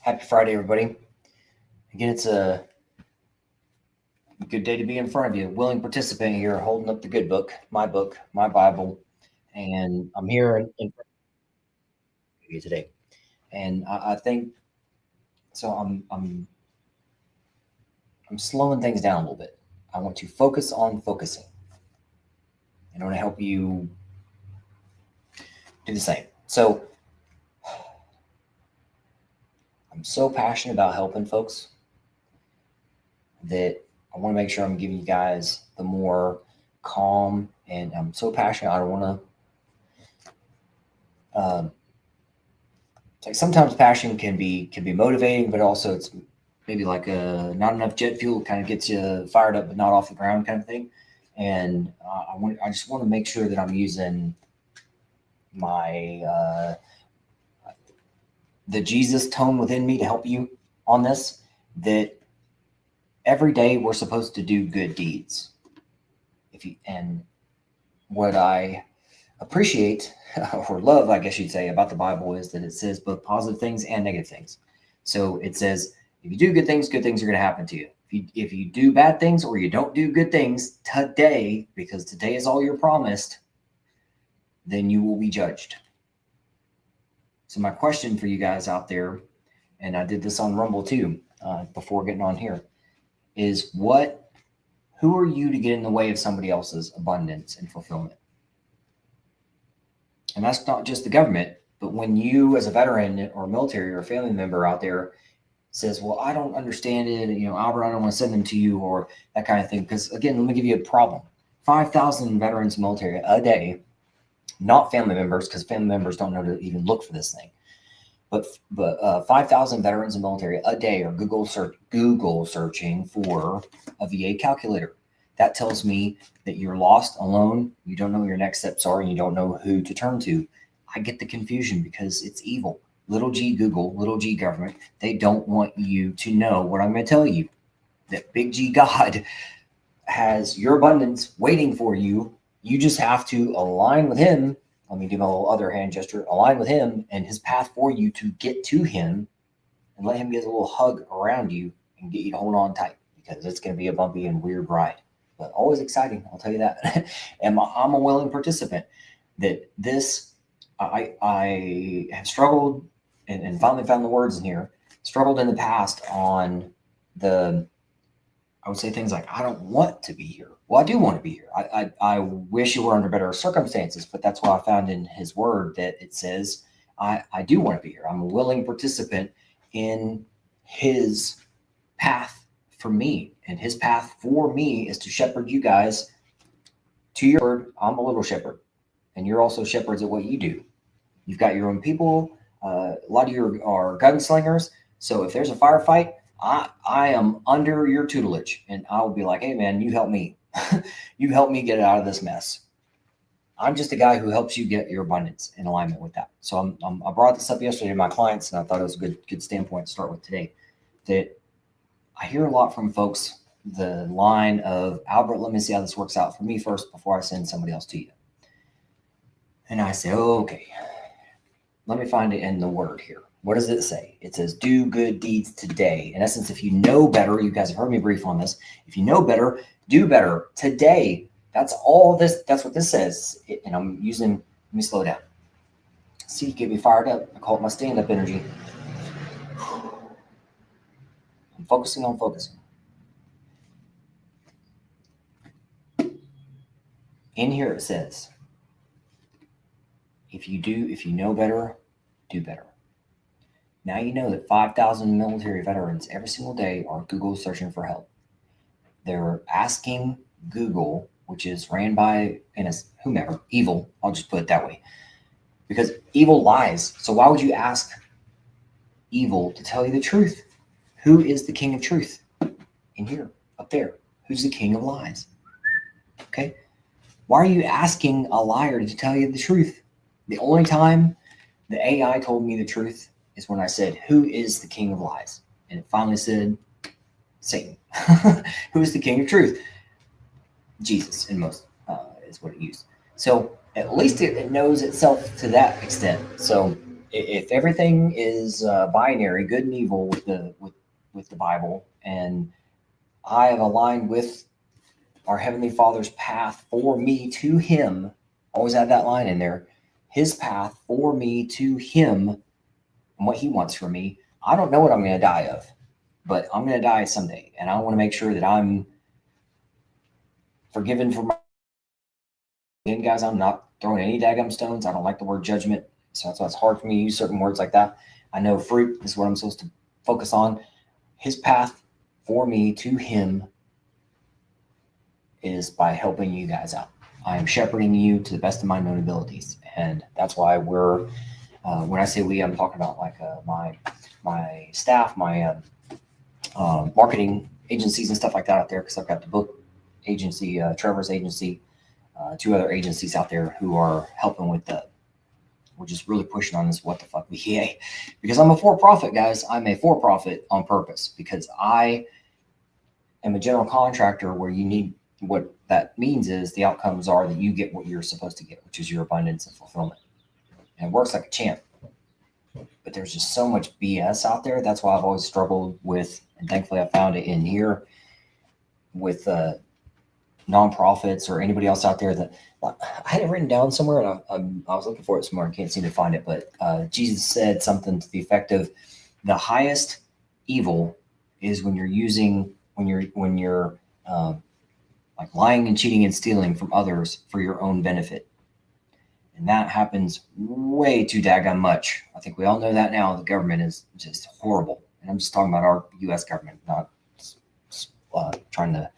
Happy Friday, everybody. Again, it's a good day to be in front of you. Willing participant here, holding up the good book, my Bible, and I'm here in front of you today. And I think so. I'm slowing things down a little bit. I want to focus on focusing, and I want to help you do the same. So I'm so passionate about helping folks that I want to make sure I'm giving you guys the more calm, and I'm so passionate. I don't want to. It's like sometimes passion can be motivating, but also it's maybe like not enough jet fuel kind of gets you fired up, but not off the ground kind of thing. And I just want to make sure that I'm using my the Jesus tone within me to help you on this. That every day we're supposed to do good deeds. And what I appreciate or love, I guess you'd say, about the Bible is that it says both positive things and negative things. So it says if you do good things are going to happen to you. If you do bad things or you don't do good things today, because today is all you're promised, then you will be judged. So my question for you guys out there, and I did this on Rumble too, before getting on here, is who are you to get in the way of somebody else's abundance and fulfillment? And that's not just the government, but when you as a veteran or military or a family member out there says, well, I don't understand it, Albert, I don't want to send them to you, or that kind of thing. Because again, let me give you a problem. 5,000 veterans military a day, not family members, because family members don't know to even look for this thing. But 5,000 veterans in military a day are Google searching for a VA calculator. That tells me that you're lost, alone, you don't know what your next steps are, and you don't know who to turn to. I get the confusion because it's evil. Little g Google, little g government, they don't want you to know what I'm going to tell you. That big G God has your abundance waiting for you. You just have to align with him. Let me do my little other hand gesture. Align with him and his path for you to get to him, and let him get a little hug around you and get you to hold on tight, because it's going to be a bumpy and weird ride. But always exciting, I'll tell you that. And I'm a willing participant. That this, I have struggled and finally found the words in here, struggled in the past on I would say things like, I don't want to be here. Well, I do want to be here. I wish it were under better circumstances, but that's what I found in his word, that it says, I do want to be here. I'm a willing participant in his path for me. And his path for me is to shepherd you guys to your word. I'm a little shepherd, and you're also shepherds at what you do. You've got your own people. A lot of you are gunslingers. So if there's a firefight, I am under your tutelage, and I will be like, hey man, you help me. You help me get out of this mess. I'm just a guy who helps you get your abundance in alignment with that. So I brought this up yesterday to my clients, and I thought it was a good standpoint to start with today. That I hear a lot from folks, the line of, Albert, let me see how this works out for me first before I send somebody else to you. And I say, oh, okay, let me find it in the word here. What does it say? It says, do good deeds today. In essence, if you know better, you guys have heard me brief on this. If you know better, do better today. That's all this. That's what this says. And I'm using, let me slow down. See, get me fired up. I call it my stand-up energy. I'm focusing on focusing. In here it says, if you know better, do better. Now you know that 5,000 military veterans every single day are Google searching for help. They're asking Google, which is ran by whomever, evil, I'll just put it that way, because evil lies. So why would you ask evil to tell you the truth? Who is the king of truth? In here, up there. Who's the king of lies? Okay. Why are you asking a liar to tell you the truth? The only time the AI told me the truth is when I said, who is the king of lies? And it finally said, Satan. Who is the king of truth? Jesus, in most is what it used. So at least it knows itself to that extent. So if everything is binary, good and evil with the Bible, and I have aligned with our Heavenly Father's path for me to Him, always add that line in there, His path for me to Him and what He wants for me. I don't know what I'm going to die of, but I'm going to die someday, and I want to make sure that I'm forgiven for my. Again, guys, I'm not throwing any daggum stones. I don't like the word judgment, so that's why it's hard for me to use certain words like that. I know fruit is what I'm supposed to focus on. His path for me to Him is by helping you guys out. I am shepherding you to the best of my known abilities, and that's why we're. When I say we, I'm talking about like my staff, my marketing agencies and stuff like that out there, because I've got the book agency, Trevor's agency, 2 other agencies out there who are helping with the. We're just really pushing on this what the fuck VA, because I'm a for-profit, guys. I'm a for-profit on purpose, because I am a general contractor where you need. What that means is the outcomes are that you get what you're supposed to get, which is your abundance and fulfillment. And it works like a champ. But there's just so much BS out there. That's why I've always struggled with, and thankfully I found it in here with nonprofits or anybody else out there that I had it written down somewhere, and I was looking for it somewhere. I can't seem to find it, but Jesus said something to the effect of, the highest evil is when you're like lying and cheating and stealing from others for your own benefit. And that happens way too daggone much. I think we all know that now. The government is just horrible. And I'm just talking about our U.S. government, not trying to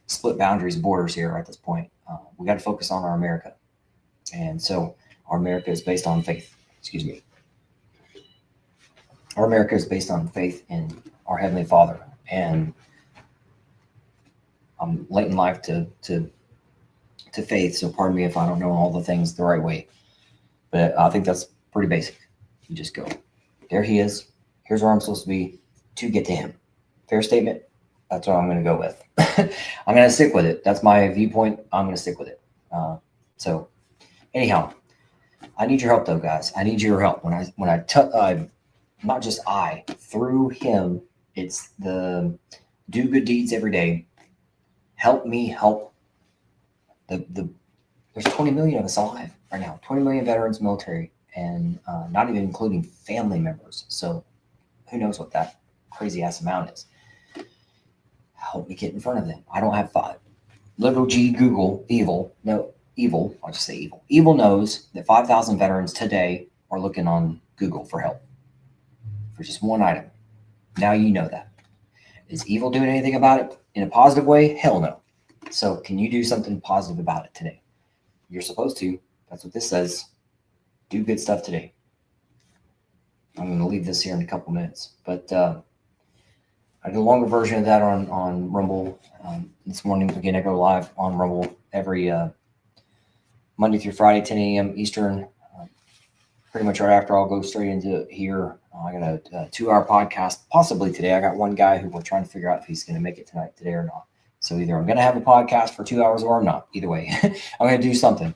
split boundaries and borders here at this point. We got to focus on our America. And so our America is based on faith. Excuse me. Our America is based on faith in our Heavenly Father. And I'm late in life to faith, so pardon me if I don't know all the things the right way. But I think that's pretty basic. You just go, there He is. Here's where I'm supposed to be to get to Him. Fair statement? That's what I'm going to go with. I'm going to stick with it. That's my viewpoint. I'm going to stick with it. So anyhow, I need your help though, guys. I need your help. Not just through Him, it's the do good deeds every day. Help me help there's 20 million of us alive right now, 20 million veterans, military, and not even including family members. So who knows what that crazy ass amount is. Help me get in front of them. I don't have 5. Liberal G Google evil. No, evil. I'll just say evil. Evil knows that 5,000 veterans today are looking on Google for help for just one item. Now you know that. Is evil doing anything about it in a positive way? Hell no. So can you do something positive about it today? You're supposed to. That's what this says. Do good stuff today. I'm going to leave this here in a couple minutes. But I do a longer version of that on Rumble. This morning, again, I go live on Rumble every Monday through Friday, 10 a.m. Eastern. Pretty much right after I'll go straight into here. I got a 2-hour podcast possibly today. I got one guy who we're trying to figure out if he's going to make it tonight, today or not. So either I'm going to have a podcast for 2 hours or I'm not. Either way, I'm going to do something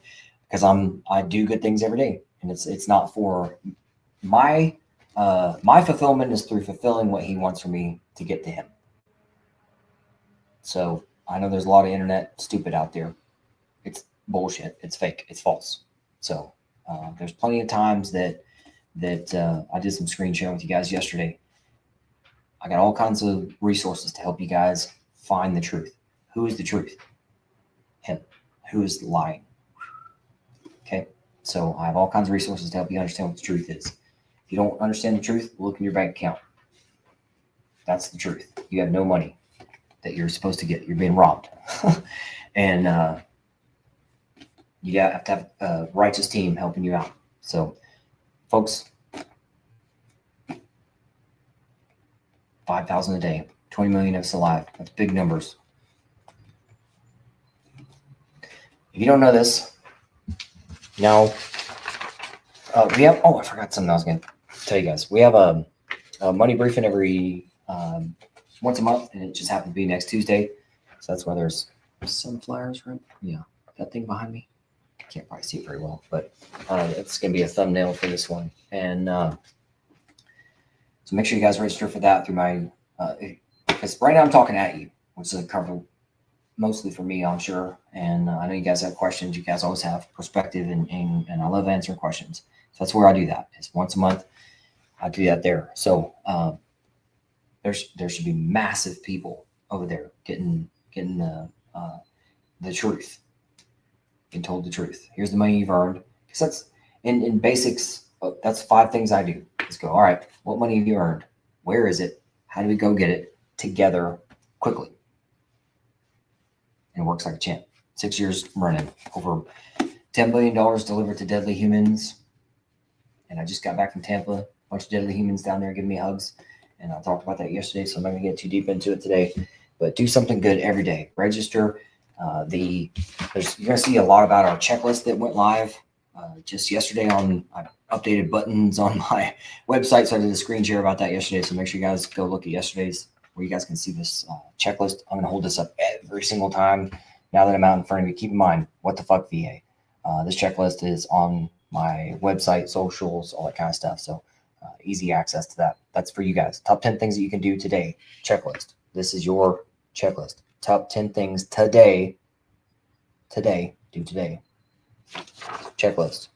because I do good things every day, and it's not for my fulfillment is through fulfilling what He wants for me to get to Him. So I know there's a lot of internet stupid out there. It's bullshit. It's fake. It's false. So there's plenty of times that I did some screen sharing with you guys yesterday. I got all kinds of resources to help you guys find the truth. Who is the truth? Him. Who is lying? Okay. So I have all kinds of resources to help you understand what the truth is. If you don't understand the truth, look in your bank account. That's the truth. You have no money that you're supposed to get. You're being robbed. And you have to have a righteous team helping you out. So, folks, 5,000 a day, 20 million of us alive. That's big numbers. If you don't know this, now we have, I forgot something I was going to tell you guys. We have a money briefing every once a month, and it just happened to be next Tuesday. So that's why there's some flyers, right? Yeah, that thing behind me. can't probably see it very well, but it's going to be a thumbnail for this one. And so make sure you guys register for that through my, because right now I'm talking at you, which is cover mostly for me, I'm sure. And I know you guys have questions. You guys always have perspective, and I love answering questions. So that's where I do that. It's once a month. I do that there. So there should be massive people over there getting the truth, getting told the truth. Here's the money you've earned. Because that's in basics. That's 5 things I do. Let's go. All right. What money have you earned? Where is it? How do we go get it together quickly? And it works like a champ. 6 years running, over $10 billion delivered to deadly humans. And I just got back from Tampa. A bunch of deadly humans down there giving me hugs. And I talked about that yesterday, so I'm not going to get too deep into it today. But do something good every day. Register. You're going to see a lot about our checklist that went live just yesterday. I updated buttons on my website, so I did a screen share about that yesterday. So make sure you guys go look at yesterday's, where you guys can see this checklist. I'm going to hold this up every single time now that I'm out in front of you. Keep in mind, what the fuck, VA? This checklist is on my website, socials, all that kind of stuff. So easy access to that. That's for you guys. Top 10 things that you can do today. Checklist. This is your checklist. Top 10 things today. Do today. Checklist.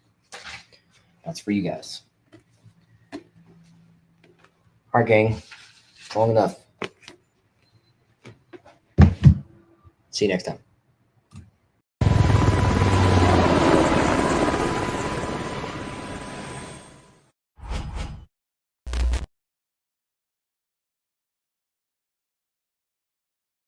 That's for you guys. All right, gang. Long enough. See you next time.